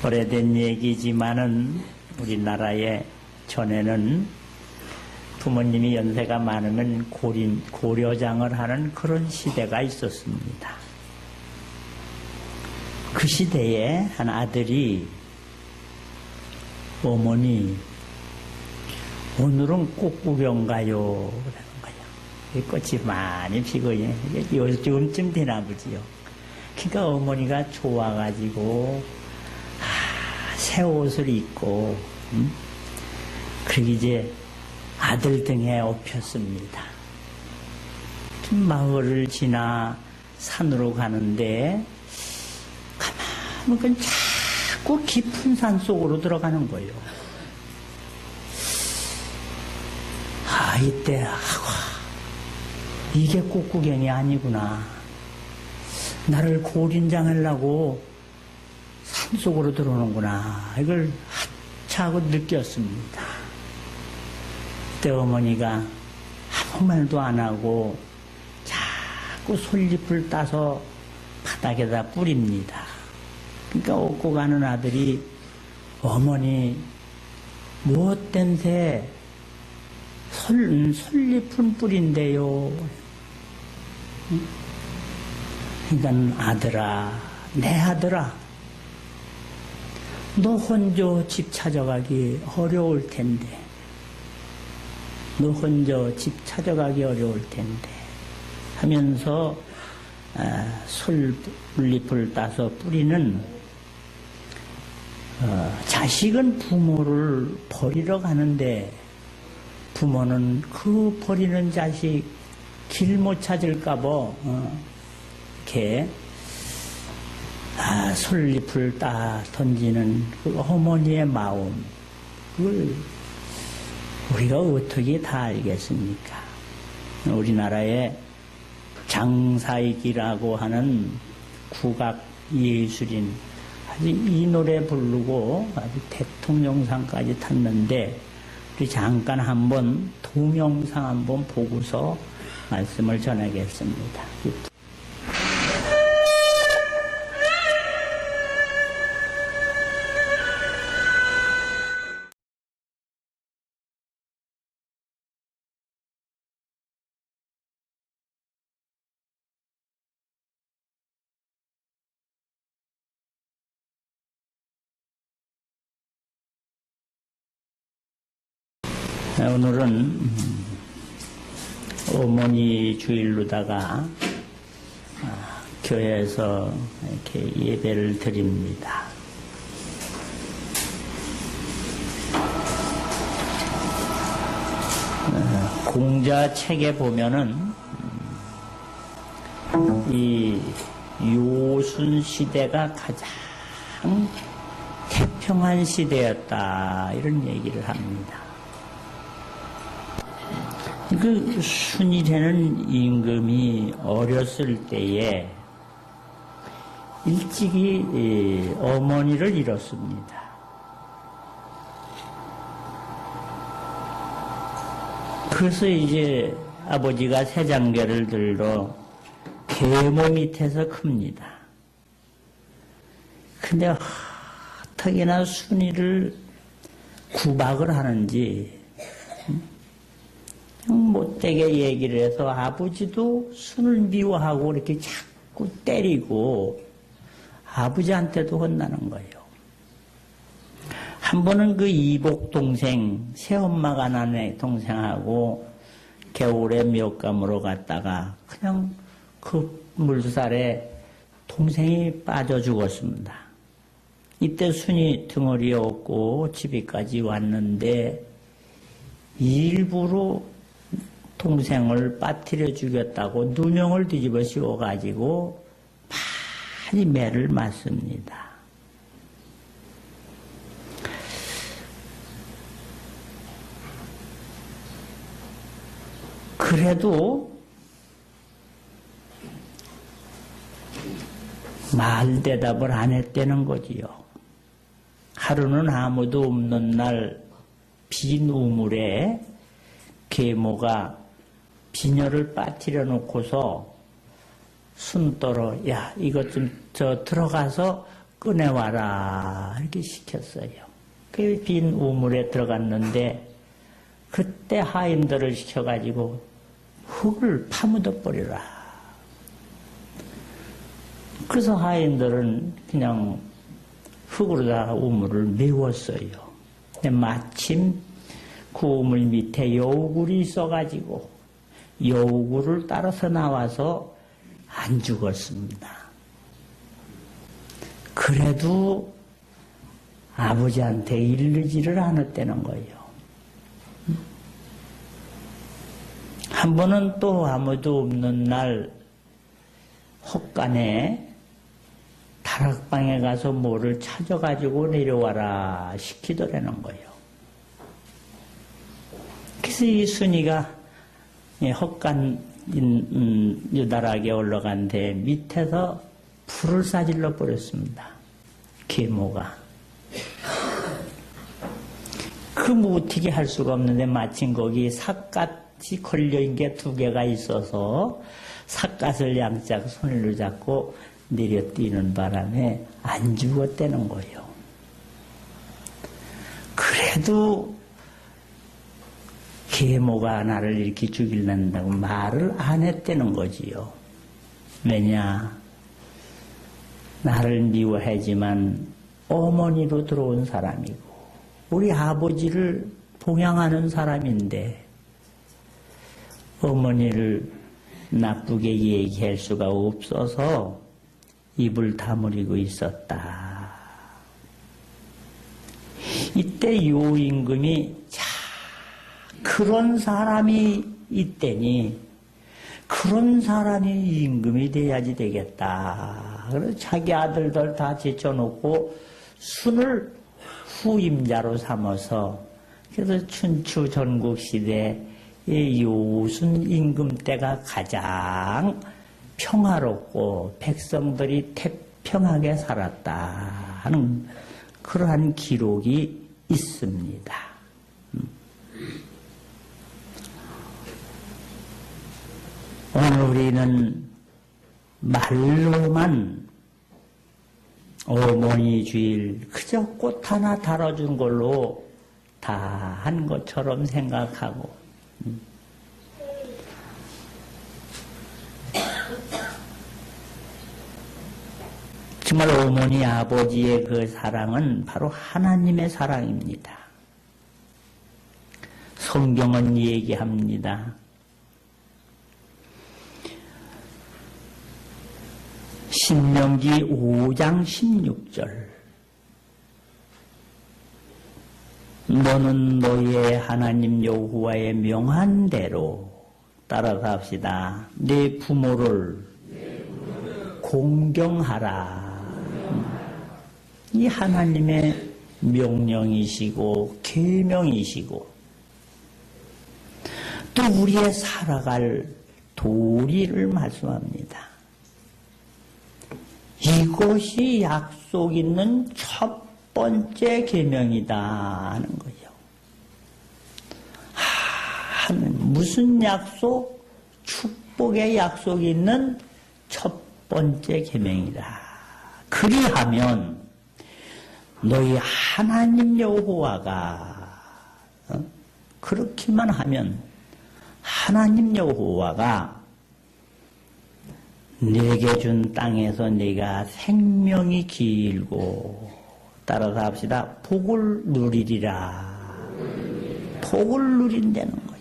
오래된 얘기지만은 우리나라에 전에는 부모님이 연세가 많으면 고려장을 하는 그런 시대가 있었습니다. 그 시대에 한 아들이 어머니 오늘은 꽃 구경 가요 그러는 거예요. 꽃이 많이 피고 요즘쯤 되나 보지요. 그러니까 어머니가 좋아가지고 새 옷을 입고 그러기 이제 아들 등에 업혔습니다. 마을을 지나 산으로 가는데 가만히 자꾸 깊은 산 속으로 들어가는 거예요. 이때 이게 꽃구경이 아니구나. 나를 고린장하려고 산속으로 들어오는구나. 이걸 하차하고 느꼈습니다. 그때 어머니가 아무 말도 안 하고 자꾸 솔잎을 따서 바닥에다 뿌립니다. 그러니까 얻고 가는 아들이 어머니 무엇된 새 솔잎은 뿌린대요. 그러니까 아들아, 내 아들아, 너 혼자 집 찾아가기 어려울 텐데, 너 혼자 집 찾아가기 어려울 텐데 하면서 솔잎을 따서 뿌리는 자식은 부모를 버리러 가는데 부모는 그 버리는 자식 길 못 찾을까봐 이렇게 솔잎을 따 던지는 그 어머니의 마음, 그걸 우리가 어떻게 다 알겠습니까? 우리나라에 장사익이라고 하는 국악 예술인 아주 이 노래 부르고 아주 대통령상까지 탔는데 우리 잠깐 한번 동영상 한번 보고서 말씀을 전하겠습니다. 오늘은 어머니 주일로다가 교회에서 이렇게 예배를 드립니다. 공자책에 보면은 이 요순 시대가 가장 태평한 시대였다 이런 얘기를 합니다. 그 순이 되는 임금이 어렸을 때에 일찍이 어머니를 잃었습니다. 그래서 이제 아버지가 새장개를 들러 계모 밑에서 큽니다. 근데 어떻게나 순이를 구박을 하는지 못되게 얘기를 해서 아버지도 순을 미워하고 이렇게 자꾸 때리고 아버지한테도 혼나는 거예요. 한 번은 그 이복 동생, 새엄마가 난 동생하고 겨울에 묘감으로 갔다가 그냥 그 물살에 동생이 빠져 죽었습니다. 이때 순이 덩어리 없고 집에까지 왔는데 일부러 동생을 빠뜨려 죽였다고 누명을 뒤집어 씌워가지고 많이 매를 맞습니다. 그래도 말 대답을 안 했다는 거지요. 하루는 아무도 없는 날 빈 우물에 계모가 비녀를 빠뜨려 놓고서 순 떨어, 야, 이것 좀 들어가서 꺼내와라 이렇게 시켰어요. 그 빈 우물에 들어갔는데 그때 하인들을 시켜가지고 흙을 파묻어 버리라. 그래서 하인들은 그냥 흙으로다가 우물을 메웠어요. 근데 마침 그 우물 밑에 여우굴이 있어가지고 여우굴을 따라서 나와서 안 죽었습니다. 그래도 아버지한테 이르지를 않았다는 거예요. 한 번은 또 아무도 없는 날 헛간에 다락방에 가서 뭐를 찾아가지고 내려와라 시키더라는 거예요. 그래서 이 순이가 헛간 유다락에 올라간 데 밑에서 불을 싸질러 버렸습니다. 계모가. 그 무티게 할 수가 없는데 마침 거기 삿갓이 걸려있는 게 2개가 있어서 삿갓을 양짝 손으로 잡고 내려뛰는 바람에 안 죽었다는 거예요. 그래도 계모가 나를 이렇게 죽일란다고 말을 안 했다는 거지요. 왜냐? 나를 미워하지만 어머니로 들어온 사람이고 우리 아버지를 봉양하는 사람인데 어머니를 나쁘게 얘기할 수가 없어서 입을 다물고 있었다. 이때 요임금이 자 그런 사람이 있다니 그런 사람이 임금이 돼야지 되겠다. 그래서 자기 아들들 다 제쳐놓고 순을 후임자로 삼아서 그래서 춘추 전국시대 요순 임금 때가 가장 평화롭고 백성들이 태평하게 살았다 하는 그러한 기록이 있습니다. 오늘 우리는 말로만 어머니 주일 그저 꽃 하나 달아준 걸로 다 한 것처럼 생각하고 정말 어머니 아버지의 그 사랑은 바로 하나님의 사랑입니다. 성경은 얘기합니다. 신명기 5장 16절 너는 너의 하나님 여호와의 명한 대로 따라서 합시다. 내 부모를 공경하라. 이 하나님의 명령이시고 계명이시고 또 우리의 살아갈 도리를 말씀합니다. 이것이 약속 있는 첫 번째 계명이다 하는 거예요. 무슨 약속? 축복의 약속이 있는 첫 번째 계명이다. 그리하면 너희 하나님 여호와가 그렇게만 하면 하나님 여호와가 내게 준 땅에서 네가 생명이 길고 따라서 합시다. 복을 누리리라. 복을 누린다는 거예요.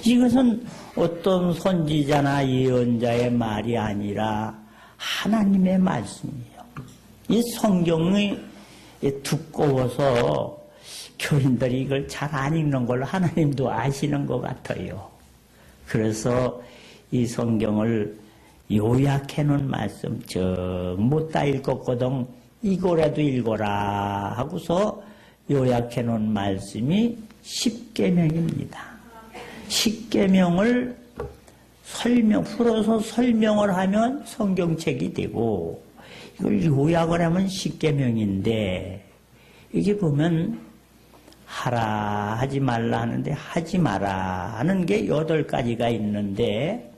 이것은 어떤 선지자나 예언자의 말이 아니라 하나님의 말씀이에요. 이 성경이 두꺼워서 교인들이 이걸 잘 안 읽는 걸로 하나님도 아시는 것 같아요. 그래서 이 성경을 요약해 놓은 말씀, 못 다 읽었거든 이거라도 읽어라 하고서 요약해 놓은 말씀이 십계명입니다. 십계명을 풀어서 설명을 하면 성경책이 되고 이걸 요약을 하면 십계명인데 이게 보면 하라 하지 말라 하는데 하지 마라 하는 게 8가지가 있는데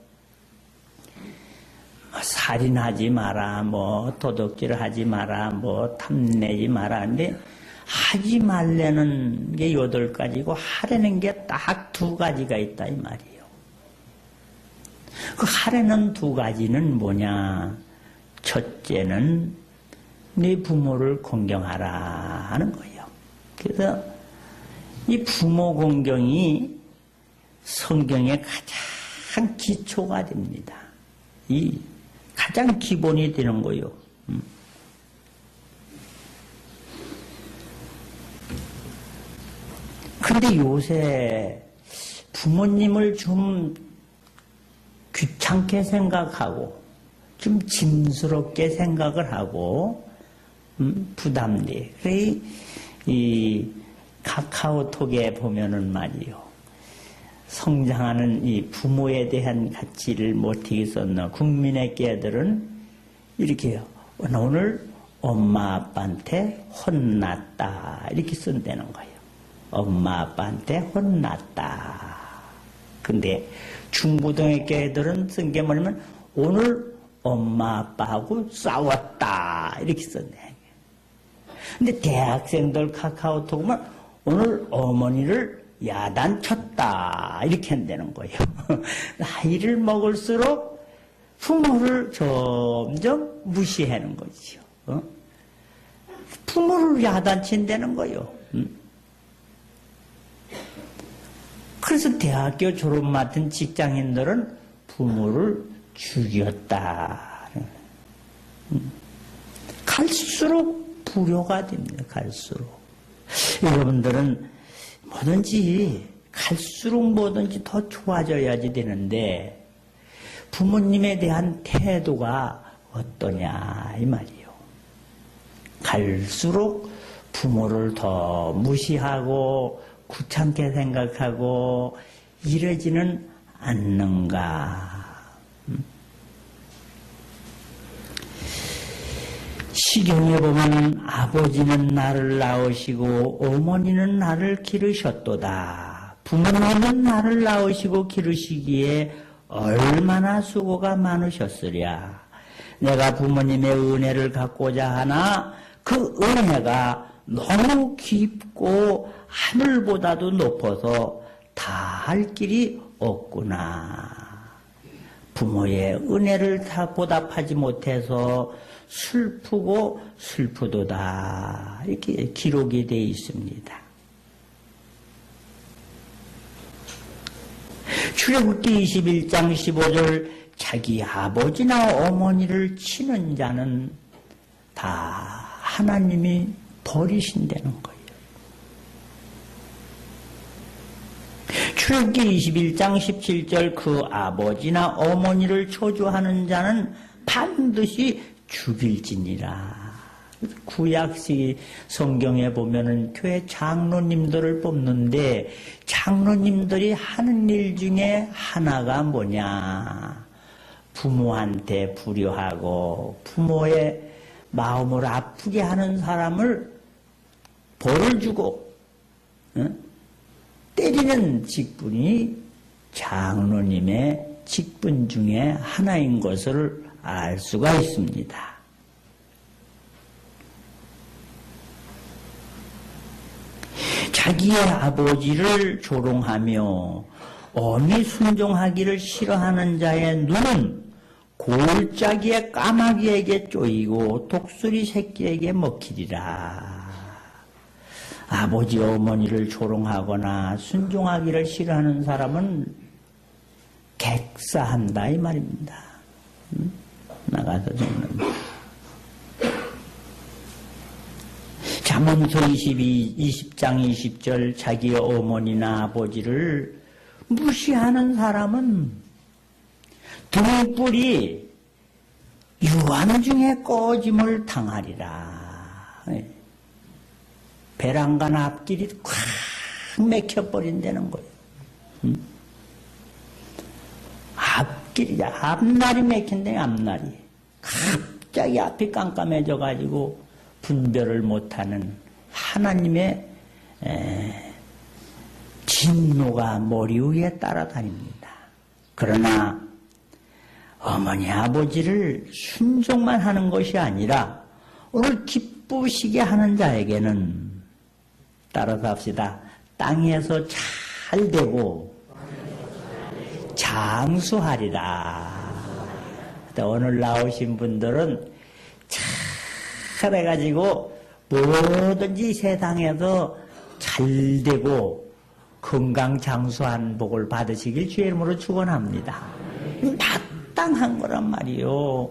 살인하지 마라, 뭐 도둑질 하지 마라, 뭐 탐내지 마라. 근데 하지 말라는 게 8가지고 하라는 게 딱 2가지가 있다 이 말이에요. 그 하라는 2가지는 뭐냐? 첫째는 네 부모를 공경하라 하는 거예요. 그래서 이 부모 공경이 성경의 가장 기초가 됩니다. 이 가장 기본이 되는 거예요. 그런데 요새 부모님을 좀 귀찮게 생각하고 좀 짐스럽게 생각을 하고 부담돼. 그래 이 카카오톡에 보면은 말이요. 성장하는 이 부모에 대한 가치를 못하게 썼나. 국민의 깨들은 이렇게요. 오늘 엄마 아빠한테 혼났다. 이렇게 쓴다는 거예요. 엄마 아빠한테 혼났다. 근데 중고등의 깨들은 쓴 게 뭐냐면 오늘 엄마 아빠하고 싸웠다. 이렇게 썼네. 근데 대학생들 카카오톡 보면 오늘 어머니를 야단쳤다. 이렇게 한다는 거예요. 나이를 먹을수록 부모를 점점 무시하는 거죠. 부모를 야단친다는 거예요. 그래서 대학교 졸업 맡은 직장인들은 부모를 죽였다. 갈수록 불효가 됩니다. 갈수록. 여러분들은 뭐든지 갈수록 뭐든지 더 좋아져야지 되는데 부모님에 대한 태도가 어떠냐 이 말이에요. 갈수록 부모를 더 무시하고 귀찮게 생각하고 이러지는 않는가. 시경에 보면 아버지는 나를 낳으시고 어머니는 나를 기르셨도다. 부모님은 나를 낳으시고 기르시기에 얼마나 수고가 많으셨으랴. 내가 부모님의 은혜를 갖고자 하나 그 은혜가 너무 깊고 하늘보다도 높아서 다 할 길이 없구나. 부모의 은혜를 다 보답하지 못해서 슬프고 슬프도다. 이렇게 기록이 되어 있습니다. 출애굽기 21장 15절 자기 아버지나 어머니를 치는 자는 다 하나님이 버리신다는 거예요. 출애굽기 21장 17절 그 아버지나 어머니를 저주하는 자는 반드시 죽일지니라. 구약시 성경에 보면은 교회 장로님들을 뽑는데 장로님들이 하는 일 중에 하나가 뭐냐? 부모한테 불효하고 부모의 마음을 아프게 하는 사람을 벌을 주고 때리는 직분이 장로님의 직분 중에 하나인 것을 알 수가 있습니다. 자기의 아버지를 조롱하며 엄히 순종하기를 싫어하는 자의 눈은 골짜기의 까마귀에게 쪼이고 독수리 새끼에게 먹히리라. 아버지 어머니를 조롱하거나 순종하기를 싫어하는 사람은 객사한다 이 말입니다. 나가서 적는 잠언서 20장 20절 자기의 어머니나 아버지를 무시하는 사람은 등불이 유한 중에 꺼짐을 당하리라. 배란간 앞길이 콱 맥혀버린다는 거예요. 앞길이, 앞날이 맥힌대, 앞날이. 갑자기 앞이 깜깜해져가지고 분별을 못하는 하나님의 진노가 머리 위에 따라다닙니다. 그러나 어머니 아버지를 순종만 하는 것이 아니라 오늘 기쁘시게 하는 자에게는 따라서 합시다. 땅에서 잘 되고 장수하리라. 오늘 나오신 분들은 잘해가지고 뭐든지 세상에서 잘 되고 건강 장수한 복을 받으시길 주의 이름으로 축원합니다. 마땅한 거란 말이요.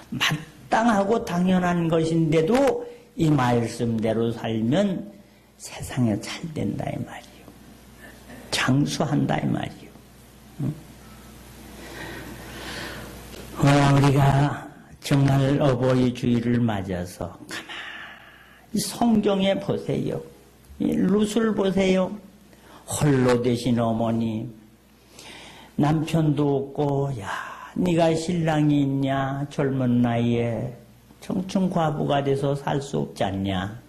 마땅하고 당연한 것인데도 이 말씀대로 살면 세상에 잘 된다 이 말이요. 장수한다 이 말이요. 우리가 정말 어버이 주일을 맞아서 가만히 성경에 보세요. 룻을 보세요. 홀로 되신 어머니, 남편도 없고, 야, 네가 신랑이 있냐? 젊은 나이에 청춘 과부가 돼서 살 수 없지 않냐?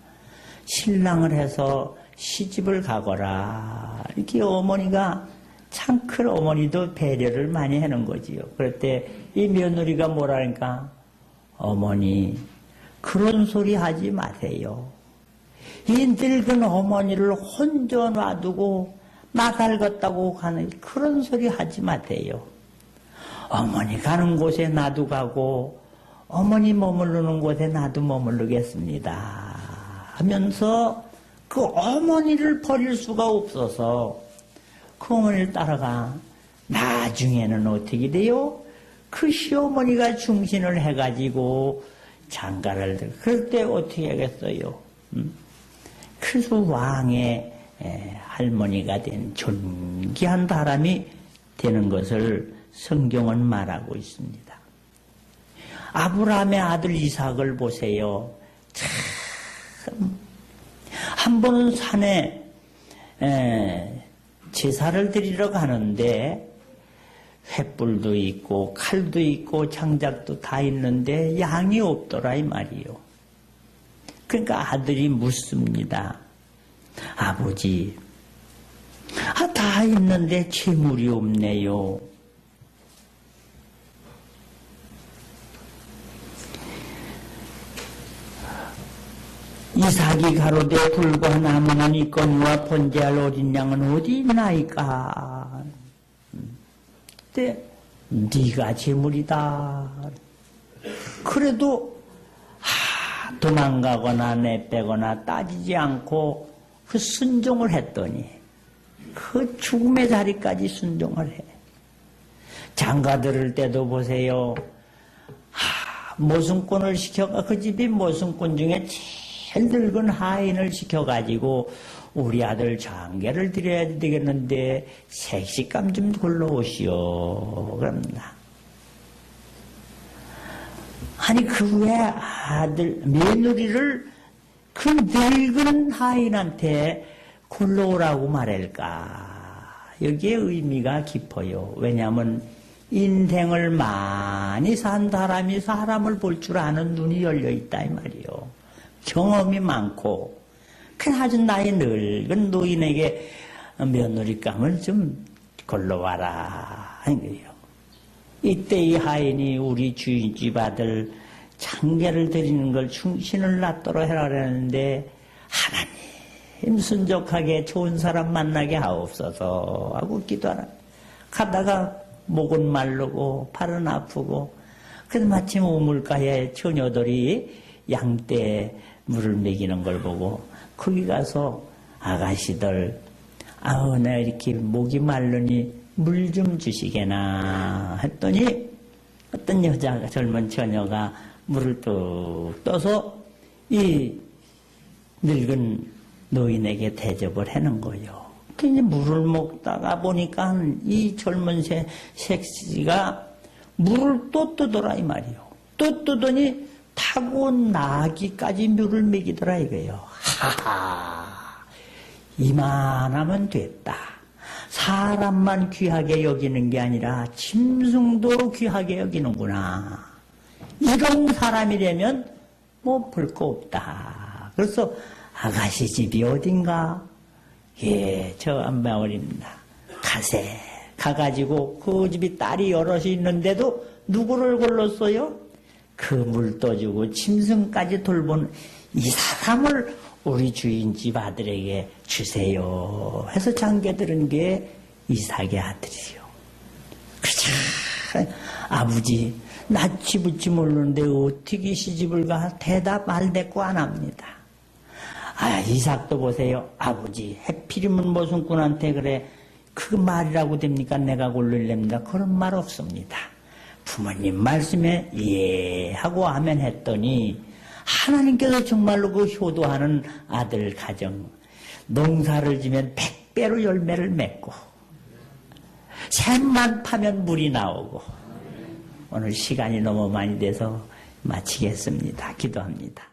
신랑을 해서 시집을 가거라. 이렇게 어머니가 참 큰 어머니도 배려를 많이 하는 거지요. 그럴 때 이 며느리가 뭐라니까? 어머니, 그런 소리 하지 마세요. 이 늙은 어머니를 혼자 놔두고 나살갔다고 가는 그런 소리 하지 마세요. 어머니 가는 곳에 나도 가고 어머니 머무르는 곳에 나도 머무르겠습니다 하면서 그 어머니를 버릴 수가 없어서 그 어머니를 따라가. 나중에는 어떻게 돼요? 그 시어머니가 중신을 해가지고 장가를 들. 그럴 때 어떻게 하겠어요? 그래서 왕의 할머니가 된 존귀한 사람이 되는 것을 성경은 말하고 있습니다. 아브라함의 아들 이삭을 보세요. 참, 한 번은 산에 제사를 드리러 가는데 횃불도 있고 칼도 있고 장작도 다 있는데 양이 없더라 이 말이요. 그러니까 아들이 묻습니다. 아버지, 다 있는데 재물이 없네요. 이삭이 가로되 불과 나무는 있거니와 번제할 어린 양은 어디 있나이까? 그때 네가 재물이다. 그래도 도망가거나 내빼거나 따지지 않고 그 순종을 했더니 그 죽음의 자리까지 순종을 해. 장가 들을 때도 보세요. 모순꾼을 시켜가 그 집이 모순꾼 중에 제일 늙은 하인을 시켜가지고 우리 아들 장계를 드려야 되겠는데 색시감 좀 골라오시오 그럽니다. 아니 그 왜 아들 며느리를 그 늙은 하인한테 골라오라고 말할까? 여기에 의미가 깊어요. 왜냐하면 인생을 많이 산 사람이 사람을 볼 줄 아는 눈이 열려있다 이 말이요. 경험이 많고 그냥 아주 나이 늙은 노인에게 며느리감을 좀 골라와라 하는 거예요. 이때 이 하인이 우리 주인집 아들 장계를 드리는 걸 충신을 낫도록 해라 그랬는데 하나님 순적하게 좋은 사람 만나게 하옵소서 하고 기도하라. 가다가 목은 마르고 팔은 아프고 그래서 마침 우물가에 처녀들이 양떼에 물을 먹이는 걸 보고 거기 가서 아가씨들 내가 이렇게 목이 마르니 물 좀 주시게나 했더니 어떤 여자가 젊은 처녀가 물을 뚝 떠서 이 늙은 노인에게 대접을 하는 거예요. 그 이제 물을 먹다가 보니까 이 젊은 색시가 물을 또 뜨더라 이 말이요. 또 뜨더니 타고 나기까지 물을 먹이더라 이거예요. 하하, 이만하면 됐다. 사람만 귀하게 여기는 게 아니라 짐승도 귀하게 여기는구나. 이런 사람이라면 뭐 볼 거 없다. 그래서 아가씨 집이 어딘가? 예, 저 안마을입니다. 가세. 가가지고 그 집이 딸이 여럿이 있는데도 누구를 골랐어요? 그 물 떠주고 짐승까지 돌본 이 사람을 우리 주인집 아들에게 주세요 해서 장계 들은 게 이삭의 아들이요. 그렇죠. 아버지 낯이 붙지 모르는데 어떻게 시집을 가? 대답 말 대꾸 안 합니다. 이삭도 보세요. 아버지 해필이면 모순꾼한테 그래 그 말이라고 됩니까? 내가 골릴랍니다. 그런 말 없습니다. 부모님 말씀에 예 하고 하면 했더니 하나님께서 정말로 그 효도하는 아들 가정 농사를 지면 100배로 열매를 맺고 샘만 파면 물이 나오고 오늘 시간이 너무 많이 돼서 마치겠습니다. 기도합니다.